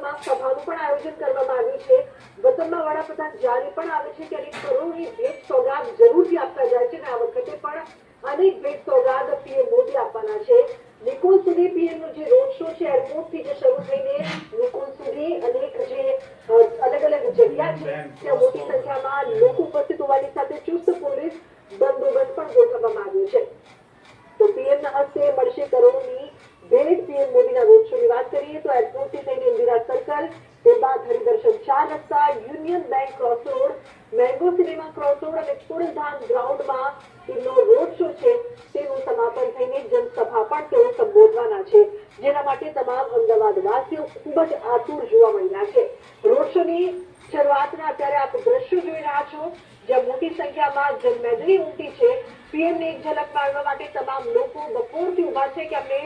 વિસ્તારમાં સભાનું પણ આયોજન કરવામાં આવ્યું છે। વતનમાં વડાપ્રધાન જ્યારે પણ આવે છે ત્યારે કરોડોની ભેટ સોગાદ જરૂરથી આપતા જાય છે અને આ વખતે પણ અનેક ભેટ સોગાદ પીએમ મોદી આપવાના છે। નિકોલ સુધી પીએમનો જે રોડ શો છે એરપોર્ટથી જે શરૂ થઈને નિકોલ સુધી અનેક જે અલગ અલગ જગ્યા છે ત્યાં મોટી સંખ્યામાં લોકો ઉપસ્થિત હોવાની સાથે ચુસ્ત પોલીસ બંદોબસ્ત પણ ગોઠવવામાં આવ્યો છે। તો પીએમના હસ્તે મળશે કરોડોની ભેટ। પીએમ મોદીના રોડ શોની વાત કરીએ તો એરપોર્ટથી થઈને ઇન્દિરા સર્કલ, તે બાદ હરિદર્શન 4 રસ્તા, union bank cross road, mango cinema cross road અને કુળધામ ગ્રાઉન્ડમાં તેમનો રોડ શો છે તેનું સમાપન થઈને જનસભા પણ તેઓ સંબોધવાના છે, જેના માટે તમામ અમદાવાદવાસીઓ ખૂબ જ આતુર જોવા મળી રહ્યા છે। રોડ શોની શરૂઆતના અત્યારે આપ દ્રશ્યો જોઈ રહ્યા છો, જ્યાં મોટી સંખ્યામાં જનમેદની ઉમટી છે। પીએમને એક ઝલક માણવા માટે તમામ લોકો બપોરથી ઉભા છે કે અમને